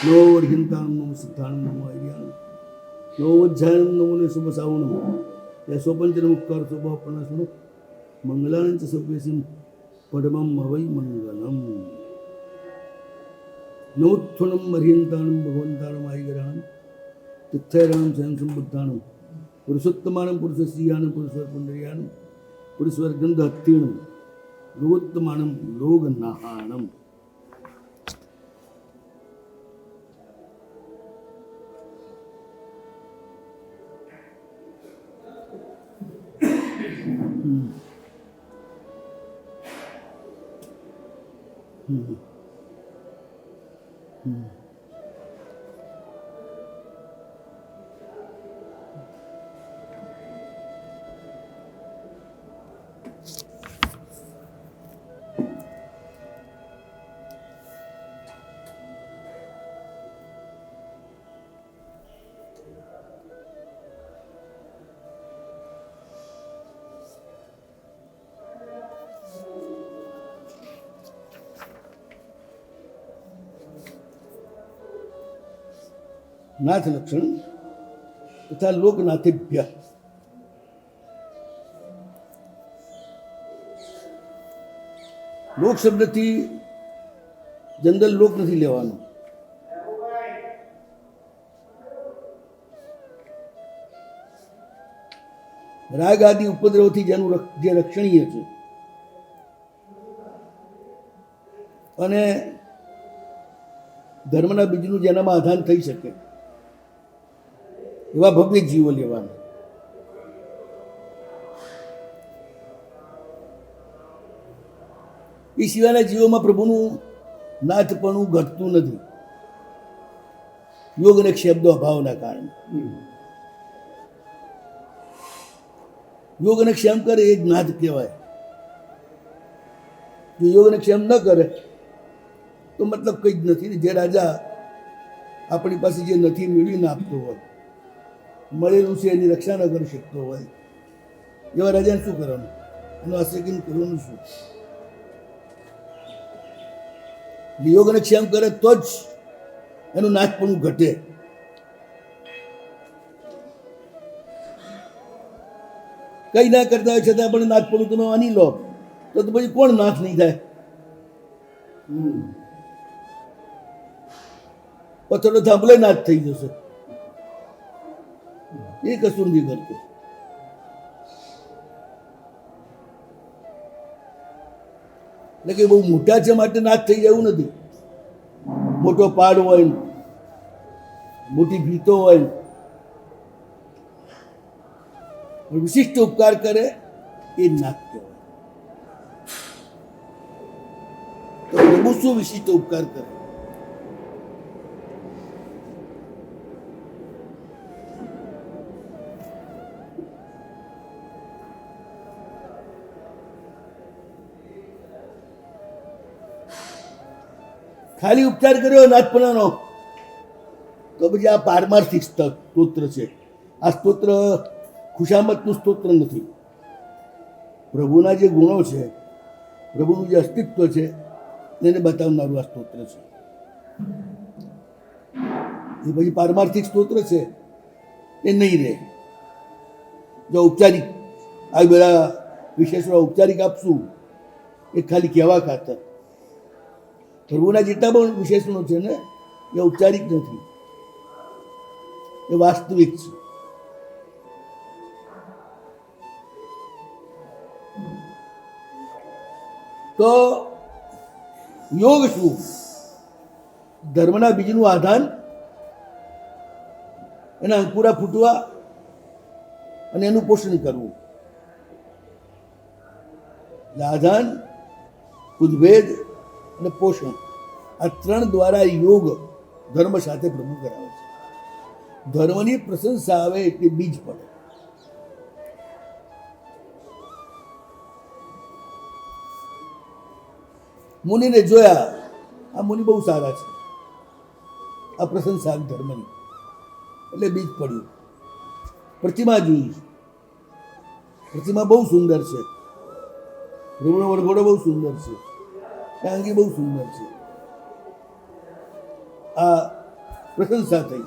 નવોર્હિંતાણમ નમો સિદ્ધાણમ નમો આર્યાણમ નવોજ્જાયનમ નમો ને શુભ સાવણમ યશોપંચન મુક્તાર શુભાપર્ણસ્મૃ મંગલાન ચ સભ્યસિમ પડમમ હવૈ મંગલમ નવોત્થુણમ અર્હિંતાણમ ભગવંતાણમ આઈગરાણમ તિથ્યરાણમ સ્વયં સંબુદ્ધાણમ પુરુષોત્તમાનમ પુરુષસ્યાનમ પુરુષવર પુંડરીયાનમ પુરુષવર ગંધ હત્તીણમ લોકોત્તમાનમ લોગનાહાણમ. નાથ લક્ષણ તથા લોકનાથેભ્ય. લોક શબ્દથી જનરલ લોક નથી લેવાનો. રાગ આદિ ઉપદ્રવથી જેનું જે રક્ષણીય છે અને ધર્મના બીજનું જેનામાં આધાન થઈ શકે એવા ભવ્ય જીવો લેવાના. એ સિવાયના જીવોમાં પ્રભુનું નાથપણું ઘટતું નથી, યોગ અને શબ્દો અભાવના કારણે. યોગ અને ક્ષેમ કરે એ જ નાથ કહેવાય. જો યોગ અને ક્ષેમ ન કરે તો મતલબ કંઈ જ નથી. જે રાજા આપણી પાસે જે નથી મેળવીને આપતો હોય, મળેલું છે એની રક્ષા ન કરી શકતો હોય, એવા રાજાને શું કરવાનું? એનું આશ્રય કરવાનું શું? યોગ અને ક્ષેમ કરે તો જ એનું નાથપણું ઘટે. કઈ ના કરતા હોય છતાં પણ નાથપણું તમે માની લો તો પછી કોણ નાથ નહીં થાય? પથ્થરો થાંભલે નાથ થઈ જશે. એ કશું નથી કરતું. એટલે કે બહુ મોટા છે માટે નાથ થઈ જવું નથી. મોટો પાડ હોય, મોટી ભીતો હોય, વિશિષ્ટ ઉપકાર કરે એ નાથ કહેવાય. તો પ્રભુ શું વિશિષ્ટ ઉપકાર કરે? ખાલી ઉપચાર કર્યો નાથપણાનો તો પછી આ પારમાર્થિક સ્તોત્ર છે. આ સ્તોત્ર ખુશામતનું સ્તોત્ર નથી. પ્રભુના જે ગુણો છે, પ્રભુનું જે અસ્તિત્વ છે એને બતાવનારું આ સ્તોત્ર છે. એ પછી પારમાર્થિક સ્તોત્ર છે એ નહીં રહે. જો ઔપચારિક આ બધા વિશેષો ઔપચારિક આપશું એ ખાલી કહેવા ખાતર. પ્રભુના જેટલા પણ વિશેષણો છે ને એ ઔપચારિક નથી, એ વાસ્તવિક છે. તો યોગ શું? ધર્મના બીજનું આધાન, એના અંકુરા ફૂટવા અને એનું પોષણ કરવું. આધાન, ઉદ્ભેદ અને પોષણ, આ ત્રણ દ્વારા યોગ ધર્મ સાથે પ્રભુ કરાવે છે. ધર્મની પ્રશંસા આવે એટલે બીજ પડે. મુનિને જોયા, આ મુનિ બહુ સારા છે, આ પ્રશંસા ધર્મની, એટલે બીજ પડ્યું. પ્રતિમા જોઈ, પ્રતિમા બહુ સુંદર છે, પ્રભુનો વરઘોડો બહુ સુંદર છે, ટાંગી બહુ સુંદર છે. આ પ્રશંસા થઈ,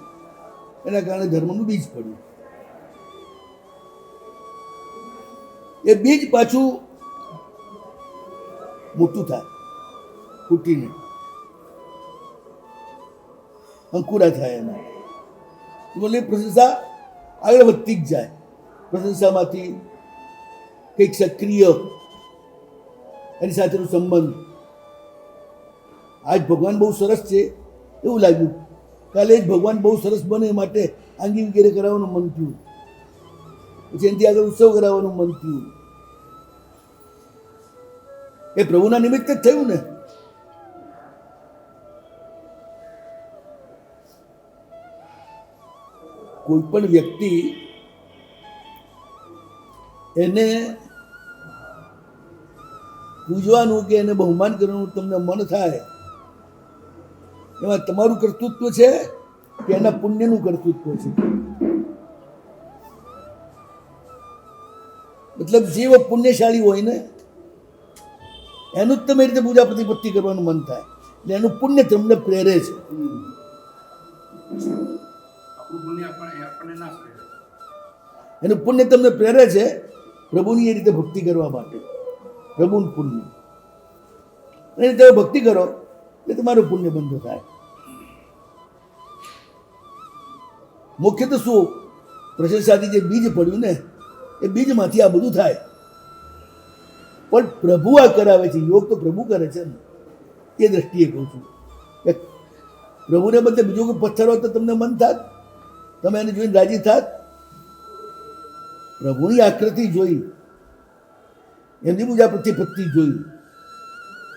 એના કારણે ધર્મનું બીજ પડ્યું. એ બીજ પાછું મોટું થાય, ફૂટીને અંકુરા થાય. એના બોલે પ્રશંસા આગળ વધતી જ જાય. પ્રશંસામાંથી કંઈક સક્રિય એની સાથેનો સંબંધ. આજ ભગવાન બહુ સરસ છે એવું લાગ્યું, કાલે જ ભગવાન બહુ સરસ બને માટે આંગી વગેરે કરાવવાનું મન થયું, પછી એનાથી આગળ ઉત્સવ કરાવવાનું મન થયું. એ પ્રભુના નિમિત્તે જ થયું ને. કોઈ પણ વ્યક્તિ એને પૂજવાનું કે એને બહુમાન કરવાનું તમને મન થાય, એમાં તમારું કર્તૃત્વ છે કે એના પુણ્યનું કર્તૃત્વ છે? મતલબ જીવ પુણ્યશાળી હોય ને એનું જ તમે રીતે પૂજા પ્રતિપત્તિ કરવાનું મન થાય, એટલે એનું પુણ્ય તમને પ્રેરે છે. એનું પુણ્ય તમને પ્રેરે છે પ્રભુની એ રીતે ભક્તિ કરવા માટે. પ્રભુનું પુણ્ય એ રીતે ભક્તિ કરો એટલે તમારું પુણ્ય બંધ થાય. મુખ્ય તો શું, પ્રશંસાથી જે બીજ પડ્યું ને એ બીજમાંથી આ બધું થાય. પણ પ્રભુ આ કરાવે છે, યોગ તો પ્રભુ કરે છે ને, એ દ્રષ્ટિએ કહું છું. પ્રભુને બદલે બીજો કોઈ પથ્થર હોત તો તમને મન થાત, તમે એને જોઈને રાજી થાત? પ્રભુની આકૃતિ જોઈ, એમની પૂજા પ્રતિપત્તિ જોઈ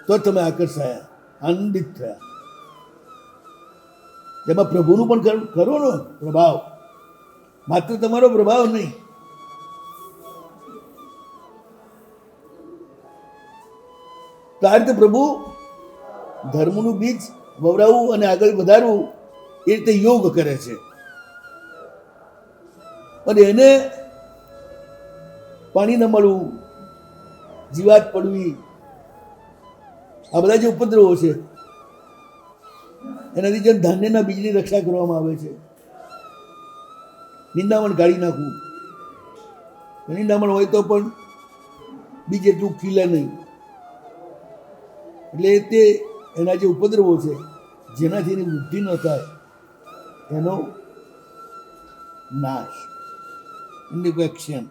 તો તમે આકર્ષાયા, આનંદિત થયા. જેમાં પ્રભુનું પણ ખરો ને પ્રભાવ, માત્ર તમારો પ્રભાવ નહીં. તો આ રીતે પ્રભુ ધર્મનું બીજ વવરાવવું અને આગળ વધારવું એ રીતે યોગ કરે છે. અને એને પાણી ન મળવું, જીવાત પડવી, આ બધા જે ઉપદ્રવો છે એનાથી જેમ ધાન્યના બીજની રક્ષા કરવામાં આવે છે. નિંદામણ કાઢી નાખવું, નિંદામણ હોય તો પણ બીજ એટલું ખીલે નહીં, એટલે તે એના જે ઉપદ્રવો છે જેનાથી એની વૃદ્ધિ ન થાય એનો નાશ, ઇન્ડિફેક્શન.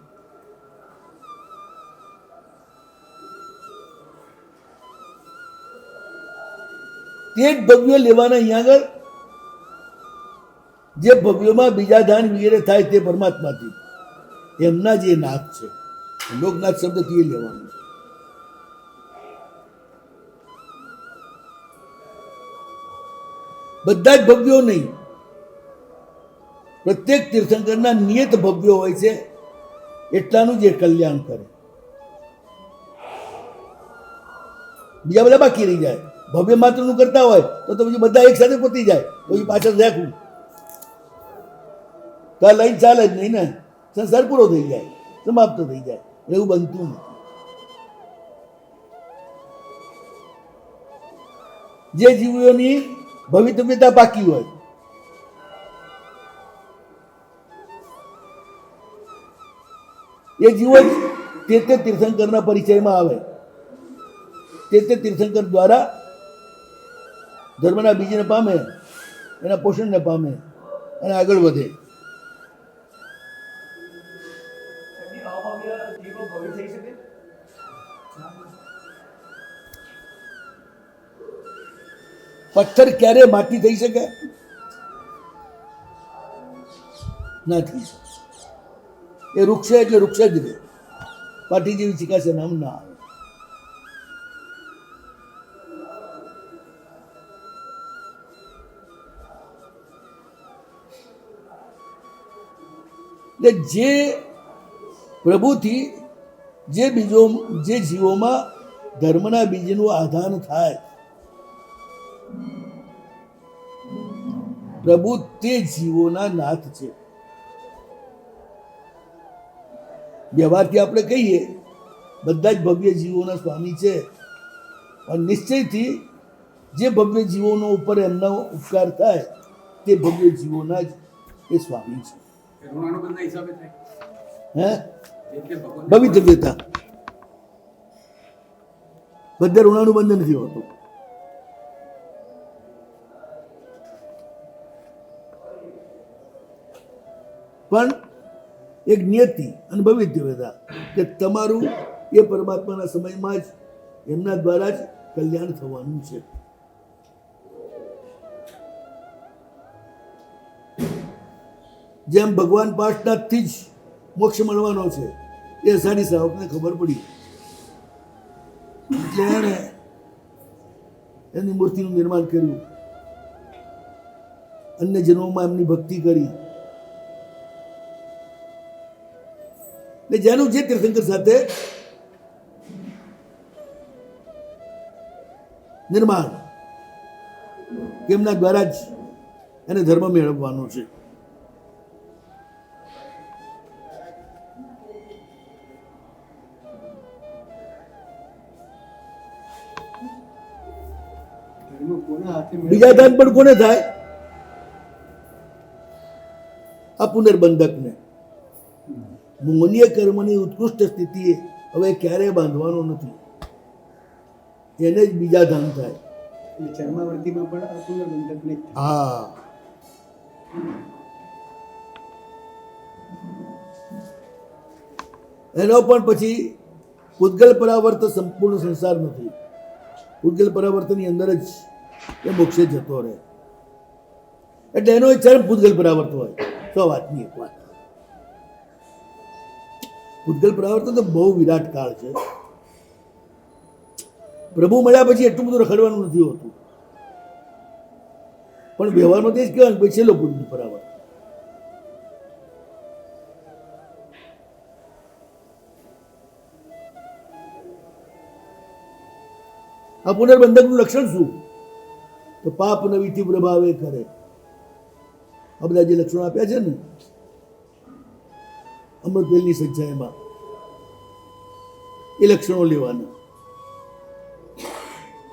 તે જ ભવ્યો લેવાના અહીંયા આગળ, જે ભવ્યોમાં બીજા દાન વગેરે થાય તે પરમાત્માથી, એમના જે નાથ છે, લોકનાથ શબ્દથી એ લેવાનું. બધા જ ભવ્યો નહીં, પ્રત્યેક તીર્થંકરના નિયત ભવ્યો હોય છે, એટલાનું જે કલ્યાણ કરે. બીજા બધા બાકી રહી જાય. ભવ્ય માત્રનું કરતા હોય તો પછી બધા એક સાથે પતી જાય, પછી પાછળ રાખવું તો આ લાઈન ચાલે જ નહીં ને, સંસાર પૂરો થઈ જાય, સમાપ્ત થઈ જાય. એવું બનતું નથી. જે જીવોની ભવિતવ્યતા બાકી હોય, એ જીવો જ તે તીર્થંકરના પરિચયમાં આવે, તે તીર્થંકર દ્વારા ધર્મના બીજને પામે, એના પોષણને પામે અને આગળ વધે. પથ્થર ક્યારે માટી થઈ શકે? ના થઈ શકે. એ વૃક્ષ એટલે વૃક્ષ જ રહે, માટી જેવી ચીકાશે નામ ના આવે. એટલે જે પ્રભુથી જે બીજો જે જીવોમાં ધર્મના બીજનું આધાન થાય, પ્રભુ તે જીવોના નાથ છે. વ્યવહારથી આપણે કહીએ બધા જ ભવ્ય જીવોના સ્વામી છે, અને નિશ્ચયથી જે ભવ્ય જીવોનો ઉપર એમનો ઉપકાર થાય તે ભવ્ય જીવોના જ એ સ્વામી છે. ઋણાનુબંધના હિસાબે થાય હે એટલે ભગવાન ભવિતવ્યતા બધે ઋણાનુબંધ નથી હોતું. પણ એક નિયતિ અને ભવિતવ્યતા કે તમારું એ પરમાત્માના સમયમાં જ એમના દ્વારા જ કલ્યાણ થવાનું છે. જેમ ભગવાન પાર્શનાથથી જ મોક્ષ મળવાનો છે એ અષાઢી શ્રાવકને ખબર પડી એટલે એણે એની મૂર્તિનું નિર્માણ કર્યું, અન્ય જન્મોમાં એમની ભક્તિ કરી. ને જેનું જે તીર્થંકર સાથે નિર્માણ એમના દ્વારા જ એને ધર્મ મેળવવાનો છે. ધર્મ કોના હાથે બીજા દાન પણ કોને થાય? આ પુનર્બંધકને. મોનીય કર્મની ઉત્કૃષ્ટ સ્થિતિએ હવે ક્યારેય બાંધવાનો નથી, એને જ બીજા ધામ થાય. એટલે ચર્માવર્તીમાં પણ આ પુનર્બંધકને જ થાય. હા, એનો પણ પછી પૂતગલ પરાવર્ત સંપૂર્ણ સંસાર નથી. પૂતગલ પરાવર્તની અંદર જ એ મોક્ષે જતો રહે. એટલે એનો એક ચરમ પૂતગલ પરાવર્ત હોય. તો વાતની એક વાત, પૂતગલ પરાવર્તન તો બહુ વિરાટ કાળ છે. પ્રભુ મળ્યા પછી એટલું બધું રખડવાનું નથી હોતું, પણ વ્યવહારમાં તે જ કહેવાનું પછી છેલ્લો પૂતગલ પરાવર્ત. આ પુનર્બંધકનું લક્ષણ શું? તો પાપ નવીથી પ્રભાવે કરે. આ બધા જે લક્ષણો આપ્યા છે ને અમૃતવેલની સજ્જાઈમાં, એ લક્ષણો લેવાના.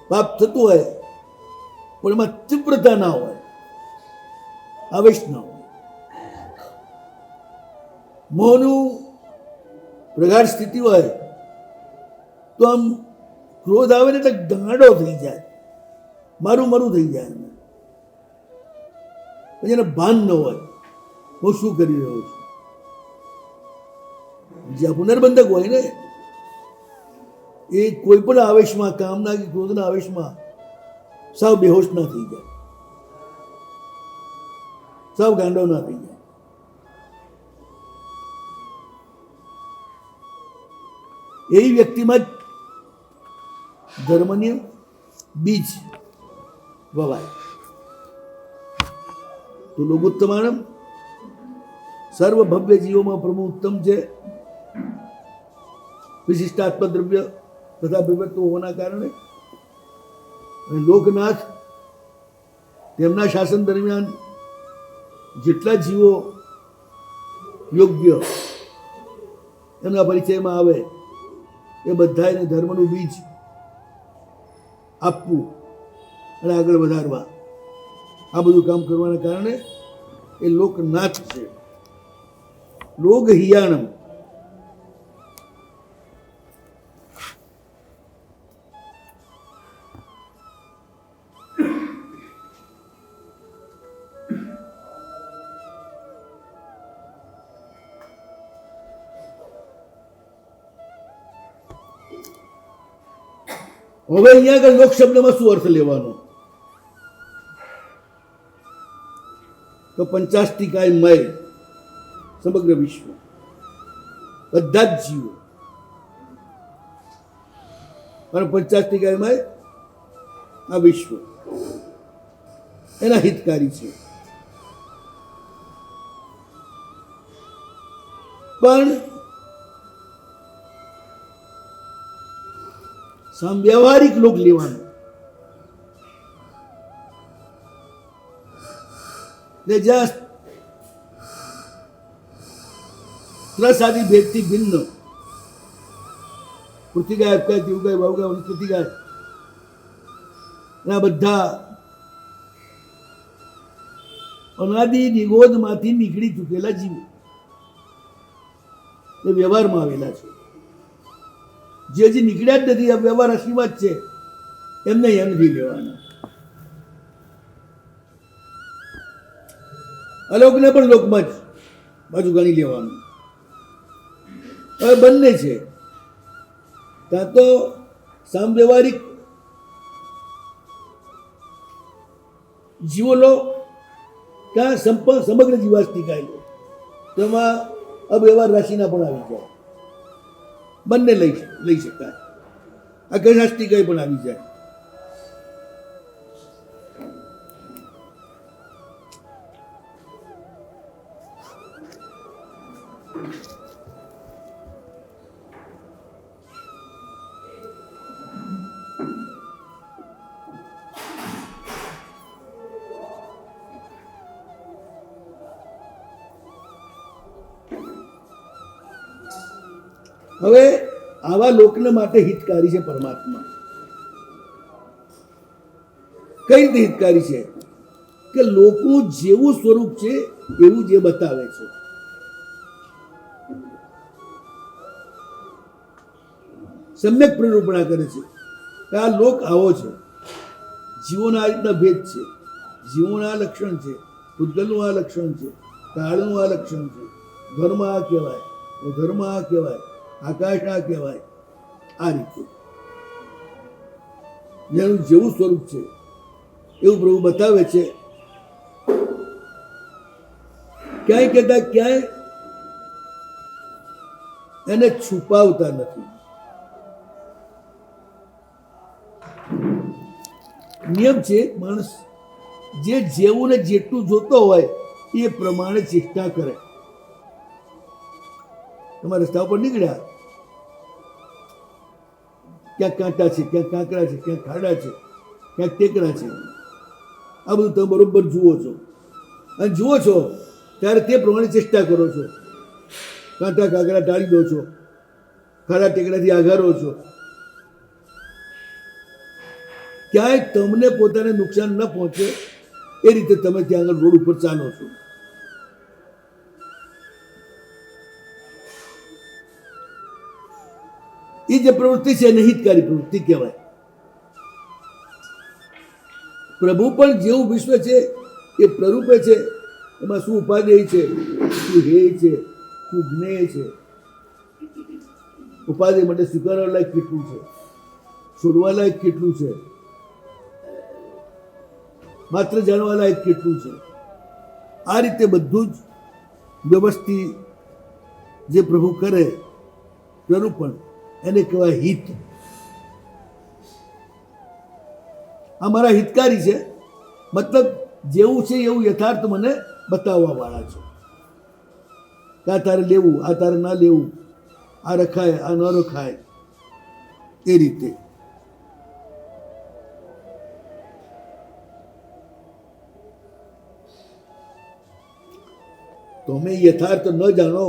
પાપ થતું હોય પણ એમાં તીવ્રતા ના હોય, આવેશ ના હોય. મોહનું પ્રગાઢ સ્થિતિ હોય તો આમ ક્રોધ આવે ને એટલે ગાંડો થઈ જાય, મારું મારું થઈ જાય. એને પછી એને ભાન ન હોય હું શું કરી રહ્યો છું. જ્યાં પુનર્બંધક હોય ને એ કોઈ પણ આવેશમાં, કામના કે ક્રોધના આવેશમાં સાવ બેહોશ ના થઈ જાય, સાવ ગાંડો ના થઈ જાય. એવી વ્યક્તિમાં જ ધર્મની બીજ વવાય. તો લોકોત્તમાનમ સર્વ ભવ્ય જીવોમાં પ્રભુ ઉત્તમ છે. વિશિષ્ટાત્મ દ્રવ્ય તથા વિભક્ત હોવાના કારણે અને લોકનાથ તેમના શાસન દરમિયાન જેટલા જીવો યોગ્ય એમના પરિચયમાં આવે એ બધાને ધર્મનું બીજ આપવું અને આગળ વધારવા, આ બધું કામ કરવાના કારણે એ લોકનાથ છે. લોક હિયાણમ. હવે અહીંયા આગળ લોક શબ્દમાં શું અર્થ લેવાનો? તો 50 મય સમગ્ર વિશ્વ, બધા જ જીવો. અને 50 મય આ વિશ્વ એના હિતકારી છે. પણ વ્યવહારિક લોક લેવાનો ને જ્યાં ત્રસાદી ભેદથી ભિન્ન પૃથ્વીગાય, અપગાય, દીવગાય, ભાવગાય, વનસ્પતિગાય આ બધા અનાદિ નિગોદમાંથી નીકળી ચૂકેલા જીવો એ વ્યવહારમાં આવેલા છે. જે હજી નીકળ્યા જ નથી, આ વ્યવહાર આશીર્વાદ છે, એમને એમ નથી લેવાના. અલોકને પણ લોકમાં જ બાજુ ગણી લેવાનું. હવે બંને છે, કાં તો સામવ્યવહારિક જીવો લો, કાં સમગ્ર જીવાસ્તિકાય લો. તેમાં અવ્યવહાર રાશિના પણ આવી જાય. બંને લઈ શકાય. અગજાસ્તિકાય પણ આવી જાય. હવે આવા લોકને માટે હિતકારી છે પરમાત્મા. કઈ રીતે હિતકારી છે? કે લોકો જેવું સ્વરૂપ છે એવું જે બતાવે છે. સમ્યક પ્રનિરૂપણા કરે છે કે આ લોક આવો છે, જીવોના આ રીતના ભેદ છે, જીવોના આ લક્ષણ છે, પૂતગલનું આ લક્ષણ છે, કાળનું આ લક્ષણ છે, ધર્મ આ કહેવાય, ધર્મ આ કહેવાય, આકાશ આ કહેવાય. આ રીતે જેનું જેવું સ્વરૂપ છે એવું પ્રભુ બતાવે છે. ક્યાંય કહેતા ક્યાંય એને છુપાવતા નથી. નિયમ છે, માણસ જે જેવું ને જેટલું જોતો હોય એ પ્રમાણે ચેષ્ટા કરે. તમારા રસ્તા ઉપર નીકળ્યા, ક્યાંક કાંટા છે, ક્યાંક કાંકરા છે, ક્યાંક ખાડા છે, ક્યાંક ટેકરા છે. આ બધું તમે બરોબર જુઓ છો, અને જુઓ છો ત્યારે તે પ્રમાણે ચેષ્ટા કરો છો. કાંટા કાંકરા ટાળી દો છો, ખાડા ટેકરાથી આઘારો છો. ક્યાંય તમને પોતાને નુકસાન ન પહોંચે એ રીતે તમે ત્યાં આગળ રોડ ઉપર ચાલો છો. એ જે પ્રવૃત્તિ છે એને હિતકારી પ્રવૃત્તિ કહેવાય. પ્રભુ પણ જેવું વિશ્વ છે એ પ્રરૂપે છે. એમાં શું ઉપાધ્યેય છે, શું હેય છે, શું જ્ઞેય છે. ઉપાધ્યેય માટે સ્વીકારવા લાયક કેટલું છે, છોડવા લાયક કેટલું છે, માત્ર જાણવા લાયક કેટલું છે. આ રીતે બધું જ વ્યવસ્થિત જે પ્રભુ કરે પ્રરૂપણ એને કહેવાય હિત. આ મારા હિતકારી છે, મતલબ જેવું છે એવું યથાર્થ મને બતાવવા વાળા છે. કે આ તારે લેવું, આ તારે ના લેવું, આ રખાય, આ ન રખાય, એ રીતે. તમે યથાર્થ ન જાણો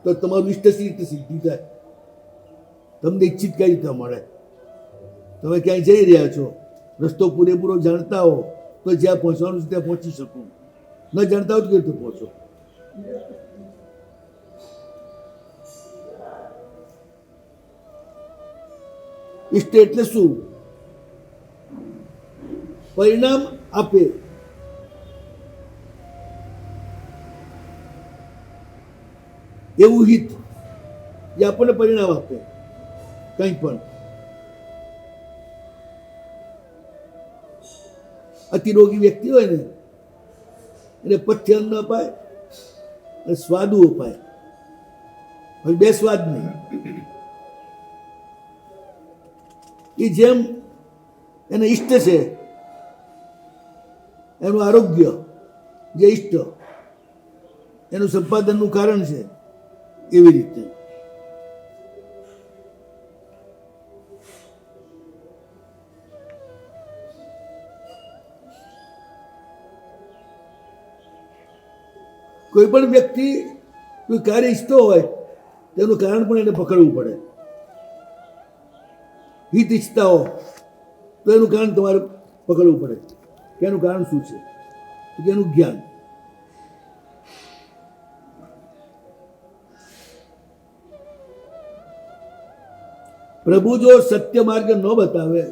તો તમારું ઇષ્ટ સી રીતે સિદ્ધિ થાય? તમને ઈચ્છિત કઈ રીતે મળે? તમે ક્યાંય જઈ રહ્યા છો, રસ્તો પૂરેપૂરો જાણતા હો તો જ્યાં પહોંચવાનું છે ત્યાં પહોંચી શકું. ન જાણતા હો તો કેવી રીતે પહોંચો? ઇષ્ટ એટલે શું? પરિણામ આપે. એવું હિત જે આપણને પરિણામ આપે કંઈ પણ. અતિરોગી વ્યક્તિ હોય ને એને પથ્ય અન્ન અપાય અને સ્વાદુ અપાય. હવે બે સ્વાદ નહીં. એ જેમ એને ઈષ્ટ છે, એનું આરોગ્ય જે ઈષ્ટ એનું સંપાદનનું કારણ છે, એવી રીતે કોઈ પણ વ્યક્તિ કોઈ કાર્ય ઈચ્છતો હોય તેનું કારણ પણ એને પકડવું પડે. હિત ઈચ્છતા હો તો એનું કારણ તમારે પકડવું પડે કે એનું કારણ શું છે. તો કે એનું જ્ઞાન. પ્રભુ જો સત્ય માર્ગ ન બતાવે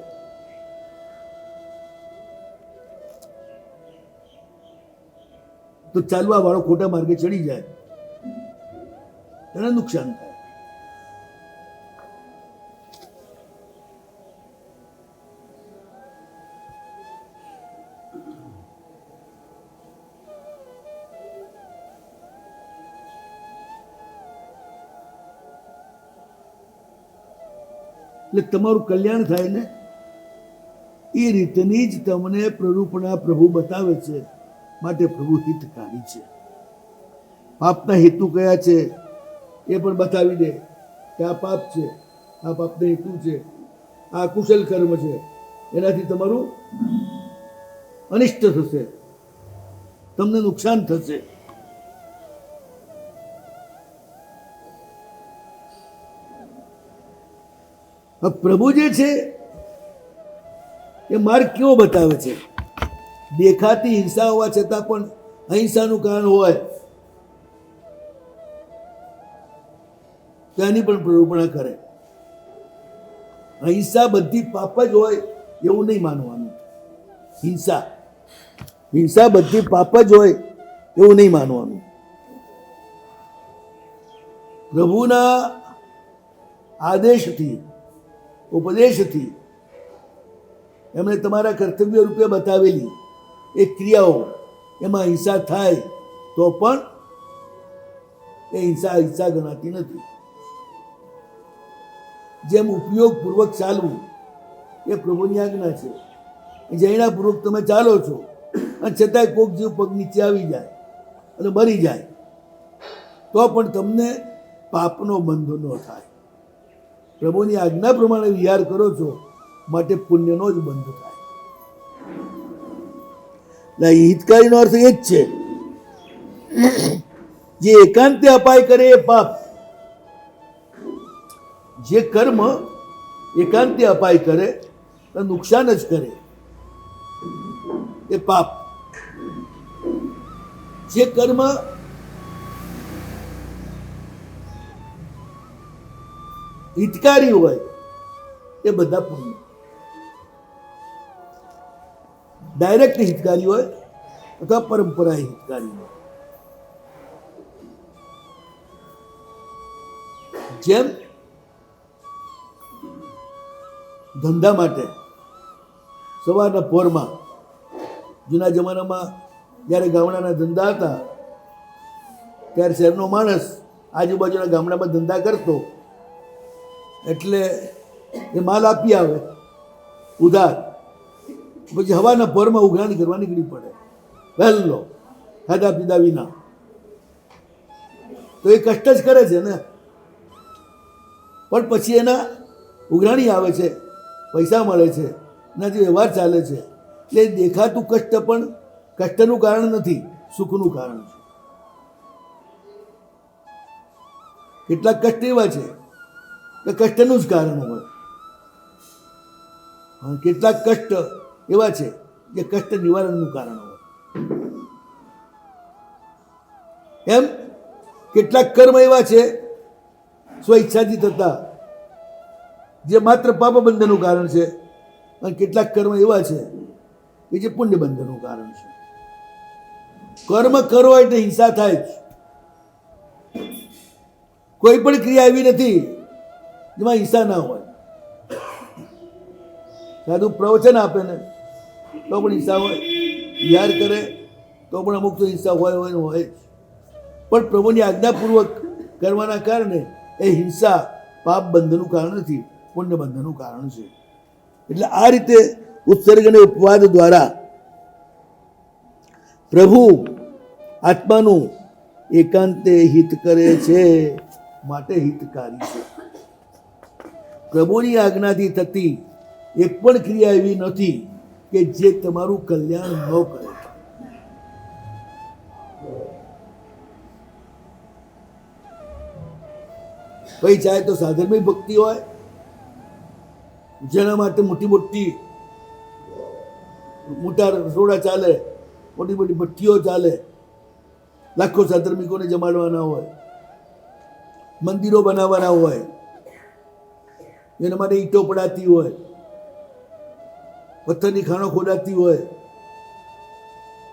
તો ચાલવા વાળો ખોટા માર્ગે ચડી જાય, એને નુકસાન થાય. એટલે તમારું કલ્યાણ થાય ને એ રીતની જ તમને પ્રરૂપણા પ્રભુ બતાવે છે. માટે પ્રભુ હિતકારી છે. પાપના હેતુ કયા છે એ પણ બતાવી દે કે આ પાપ છે, આ પાપના હેતુ છે, આ કુશલ કર્મ છે, એનાથી તમારું અનિષ્ટ થશે, તમને નુકસાન થશે. પ્રભુ જે છે એ માર્ગ કેવો બતાવે છે? દેખાતી હિંસા હોવા છતાં પણ અહિંસાનું કારણ હોય તેની પણ પ્રરૂપણા કરે. અહિંસા બધી પાપ જ હોય એવું નહીં માનવાનું. હિંસા બધી પાપ જ હોય એવું નહીં માનવાનું. પ્રભુના આદેશથી, ઉપદેશથી એમણે તમારા કર્તવ્ય રૂપે બતાવેલી એ ક્રિયાઓ, એમાં હિંસા થાય તો પણ એ હિંસા ગણાતી નથી. જેમ ઉપયોગપૂર્વક ચાલવું એ પ્રભુની આજ્ઞા છે. જૈનાપૂર્વક તમે ચાલો છો અને છતાંય કોક જીવ પગ નીચે આવી જાય અને મરી જાય તો પણ તમને પાપનો બંધો ન થાય. પ્રભુની આજ્ઞા પ્રમાણે વિહાર કરો છો માટે પુણ્યનો જ બંધ થાય. હિતકારીનો અર્થ એ જ છે જે એકાંતે અપાય કરે એ પાપ. જે કર્મ એકાંતે અપાય કરે તો નુકસાન જ કરે એ પાપ. જે કર્મ હિતકારી હોય એ બધા પુણ્ય. ડાયરેક્ટ હિતકારી હોય અથવા પરંપરા હિતકારી હોય. જેમ ધંધા માટે સવારના પોરમાં જૂના જમાનામાં જ્યારે ગામડાના ધંધા હતા ત્યારે શહેરનો માણસ આજુબાજુના ગામડામાં ધંધા કરતો એટલે એ માલ આપી આવે ઉધાર, પછી હવાના પોરમાં ઉઘરાણી કરવા નીકળી પડે વહેલો, ખાધા પીધા વિના. તો એ કષ્ટ જ કરે છે ને, પણ પછી એના ઉઘરાણી આવે છે, પૈસા મળે છે, એનાથી વ્યવહાર ચાલે છે. એટલે દેખાતું કષ્ટ પણ કષ્ટનું કારણ નથી, સુખનું કારણ છે. કેટલાક કષ્ટ એવા છે કે કષ્ટનું જ કારણ હોય, કેટલાક કષ્ટ એવા છે જે કષ્ટ નિવારણનું કારણ હોય. એમ કેટલાક કર્મ એવા છે સ્વ ઈચ્છાથી થતા જે માત્ર પાપ બંધનનું કારણ છે, અને કેટલાક કર્મ એવા છે કે જે પુણ્ય બંધનનું કારણ છે. કર્મ કરો એટલે હિંસા થાય જ. કોઈ પણ ક્રિયા એવી નથી જેમાં હિંસા ના હોય. સાધુ પ્રવચન આપે ને તો પણ હિંસા હોય, વિહાર કરે તો પણ અમુક તો હિંસા હોય જ. પણ પ્રભુની આજ્ઞાપૂર્વક કરવાના કારણે એ હિંસા પાપ બંધનનું કારણ નથી, પુણ્ય બંધનનું કારણ છે. એટલે આ રીતે ઉત્સર્ગ અને ઉપવાદ દ્વારા પ્રભુ આત્માનું એકાંતે હિત કરે છે, માટે હિતકારી છે. પ્રભુની આજ્ઞાથી થતી એક પણ ક્રિયા એવી નથી કે જે તમારું કલ્યાણ ન કરે. ભાઈ ચાહે તો સાધર્મિક ભક્તિ હોય, જેના માટે મોટા રસોડા ચાલે, મોટી મોટી ભઠ્ઠીઓ ચાલે, લાખો સાધર્મિકોને જમાડવાના હોય, મંદિરો બનાવવાના હોય, એના માટે ઈંટો પડાતી હોય, પથ્થરની ખાણો ખોદાતી હોય,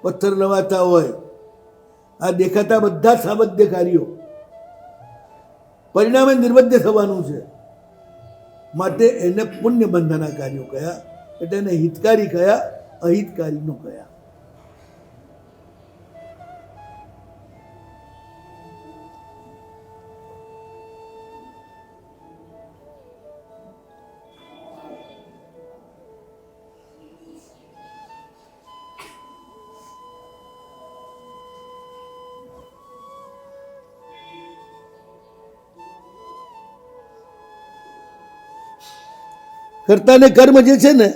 પથ્થર લવાતા હોય, આ દેખાતા બધા સાબદ્ય કાર્યો પરિણામે નિર્બદ્ધ થવાનું છે. માટે એને પુણ્ય બંધાના કાર્યો કયા, એટલે એને હિતકારી કયા, અહિતકારીનો કયા. કર્તા ને કર્મ જે છે ને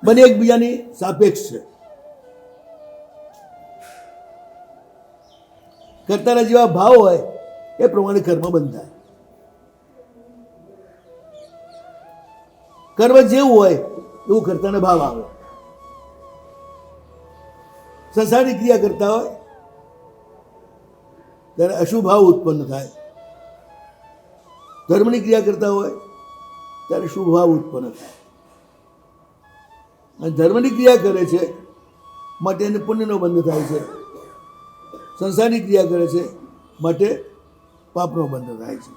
બંને એકબીજાની સાપેક્ષ છે. કર્તાના જેવા ભાવ હોય એ પ્રમાણે કર્મ બંધાય. કર્મ જેવું હોય એવું કર્તાને ભાવ આવે. સંસારની ક્રિયા કરતા હોય ત્યારે અશુભ ભાવ ઉત્પન્ન થાય, ધર્મની ક્રિયા કરતા હોય ત્યારે શુભ ભાવ ઉત્પન્ન થાય. અને ધર્મની ક્રિયા કરે છે માટે એને પુણ્યનો બંધ થાય છે, સંસારની ક્રિયા કરે છે માટે પાપનો બંધ થાય છે.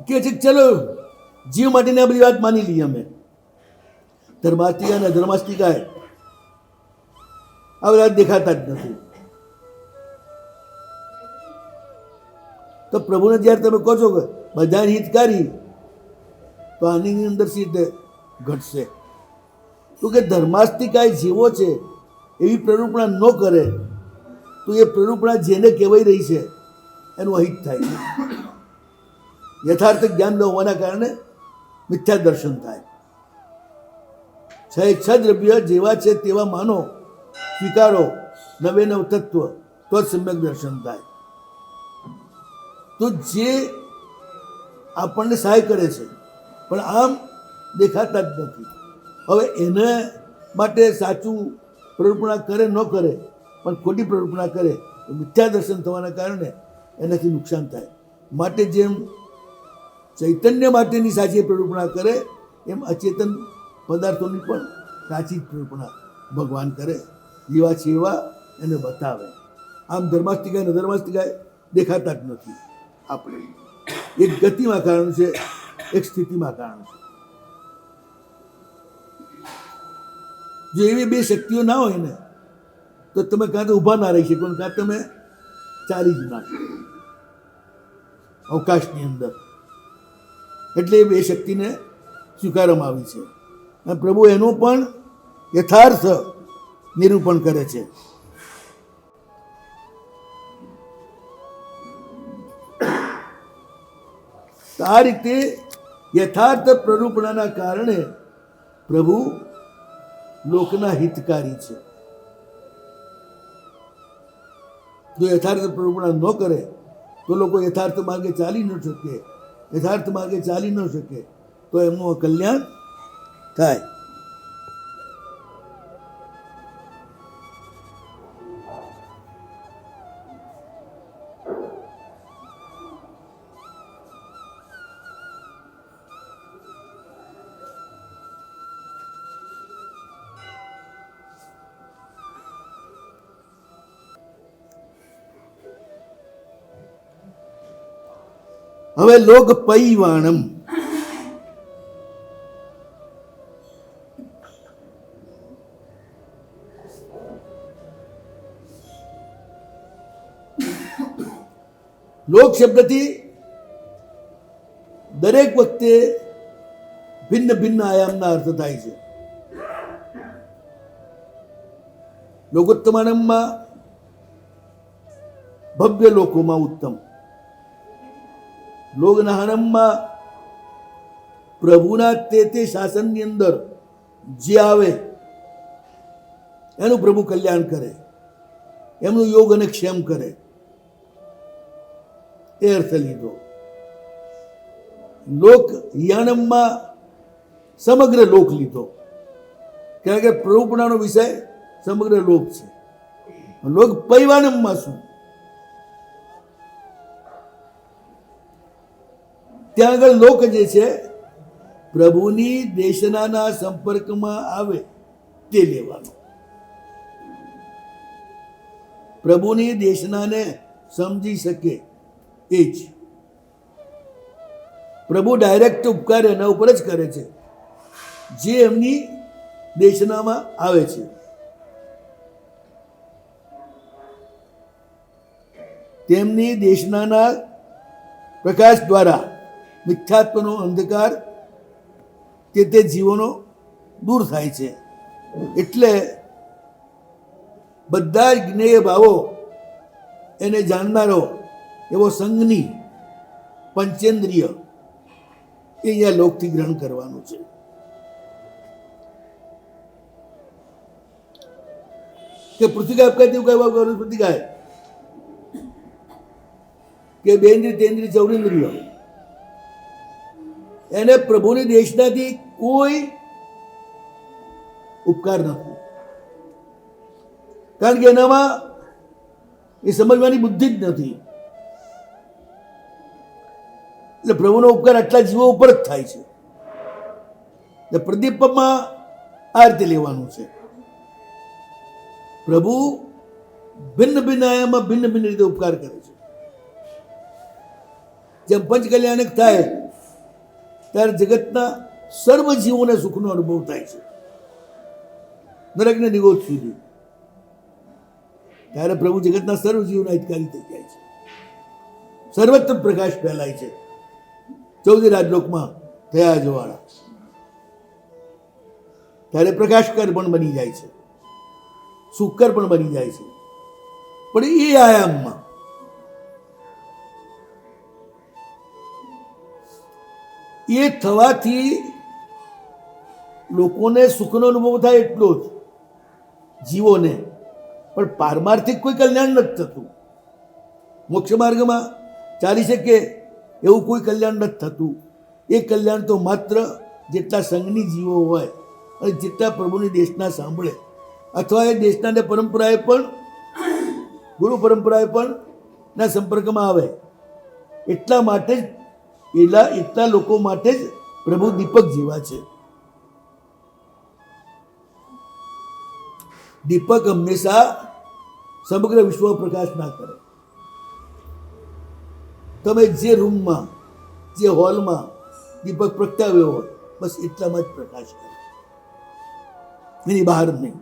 કે છે ચલો જીવ માટેની આ બધી વાત માની લઈએ અમે, ધર્માસ્તિકા અને અધર્માસ્તિકાએ આ બધા દેખાતા જ નથી. તો પ્રભુને જ્યારે તમે કહો છો કે બધા હિતકારી, તો આની અંદર સીધે ઘટશે. તો કે ધર્માસ્તિકાએ જેવો છે એવી પ્રરૂપણા ન કરે તો એ પ્રરૂપણા જેને કહેવાય રહી છે એનું અહિત થાય છે. યથાર્થ જ્ઞાન ન હોવાના કારણે મિથ્યા દર્શન થાય. છ દ્રવ્ય જેવા છે તેવા માનો, સ્વીકારો, નવે નવ તત્વ, તો જ સમ્યક દર્શન થાય. તો જે આપણને સહાય કરે છે પણ આમ દેખાતા જ નથી. હવે એને માટે સાચું પ્રરૂપણા કરે ન કરે પણ ખોટી પ્રરૂપણા કરે તો મિથ્યા દર્શન થવાના કારણે એનાથી નુકસાન થાય. માટે જેમ ચૈતન્ય માટેની સાચી પ્રરૂપણા કરે એમ અચેતન પદાર્થોની પણ સાચી પ્રરૂપણા ભગવાન કરે, જેવા છે એવા એને બતાવે. આમ ધર્માસ્તિકા અને અધર્માસ્તિકાએ દેખાતા જ નથી. આપણે એક ગતિમાં કારણ છે, એક સ્થિતિમાં કારણ છે. જો એવી બે શક્તિઓ ના હોય ને તો તમે કાં તો ઊભા ના રહી શકો, કાં તમે ચાલી જ ના શકો અવકાશની અંદર. એટલે એ બે શક્તિને સ્વીકારવામાં આવી છે અને પ્રભુ એનું પણ યથાર્થ નિરૂપણ કરે છે. આ રીતે યથાર્થ પ્રરૂપણાના કારણે પ્રભુ લોકના હિતકારી છે. જો યથાર્થ પ્રરૂપણા ન કરે તો લોકો યથાર્થ માર્ગે ચાલી ન શકે, યથાર્થ માર્ગે ચાલી ન શકે તો એમનું કલ્યાણ થાય. હવે લોક પૈવાણમ, લોક શબ્દથી દરેક વખતે વખતે ભિન્ન ભિન્ન આયામના અર્થ થાય છે. લોકોત્તમાનમમાં ભવ્ય લોકોમાં ઉત્તમ, લોકનાહનમમાં પ્રભુના તે શાસનની અંદર જે આવે એનું પ્રભુ કલ્યાણ કરે, એમનું યોગ અને ક્ષેમ કરે, એ અર્થ લીધો. લોક યાનમમાં સમગ્ર લોક લીધો, કારણ કે પ્રભુપણાનો વિષય સમગ્ર લોક છે. લોક પૈવાનમમાં શું? ત્યાં આગળ લોક જે છે પ્રભુની દેશનાના સંપર્કમાં આવે તે લેવાનો, પ્રભુની દેશનાને સમજી શકે એ જ. પ્રભુ ડાયરેક્ટ ઉપકાર એના ઉપર જ કરે છે જે એમની દેશનામાં આવે છે. તેમની દેશનાના પ્રકાશ દ્વારા મિથ્યાત્વનો અંધકાર તે જીવોનો દૂર થાય છે. એટલે બધા જ જ્ઞેય ભાવો એને જાણનારો એવો સંઘની પંચેન્દ્રિય એ અહીંયા લોકથી ગ્રહણ કરવાનું છે. કે પૃથ્વી આપકા તેવું કહેવા વનસ્પતિ ગાય કે બેન્દ્રી તેન્દ્રી ચૌરેન્દ્રિય, એને પ્રભુની દેશનાથી કોઈ ઉપકાર નથી, કારણ કે એનામાં એ સમજવાની બુદ્ધિ જ નથી. એટલે પ્રભુનો ઉપકાર આટલા જીવો ઉપર જ થાય છે. એટલે પ્રદીપમાં આ રીતે લેવાનું છે. પ્રભુ ભિન્ન ભિન્ન આયામમાં ભિન્ન ભિન્ન રીતે ઉપકાર કરે છે. જેમ પંચકલ્યાણક થાય ત્યારે જગતના સર્વ જીવોને સુખનો અનુભવ થાય છે, નરકને નિગોદ સુધી. ત્યારે પ્રભુ જગતના સર્વ જીવોના હિતકારી થઈ જાય છે, સર્વત્ર પ્રકાશ ફેલાય છે. 14 રાજલોકમાં થયા જવાળા ત્યારે પ્રકાશકર પણ બની જાય છે, સુખકર પણ બની જાય છે. પણ એ આયામમાં એ થવાથી લોકોને સુખનો અનુભવ થાય એટલો જ જીવોને, પણ પારમાર્થિક કોઈ કલ્યાણ નથી થતું. મોક્ષ માર્ગમાં ચાલી શકે એવું કોઈ કલ્યાણ નથી થતું. એ કલ્યાણ તો માત્ર જેટલા સંઘની જીવો હોય અને જેટલા પ્રભુની દેશના સાંભળે, અથવા એ દેશના પરંપરાએ પણ ગુરુ પરંપરાએ પણ ના સંપર્કમાં આવે, એટલા માટે જ એટલા લોકો માટે જ પ્રભુ દીપક જેવા છે. દીપક હંમેશા સમગ્ર વિશ્વ પ્રકાશ ના કરે. તમે જે રૂમમાં જે હોલમાં દીપક પ્રગટાવ્યો હોય બસ એટલામાં જ પ્રકાશ કરે, એની બહાર નહીં.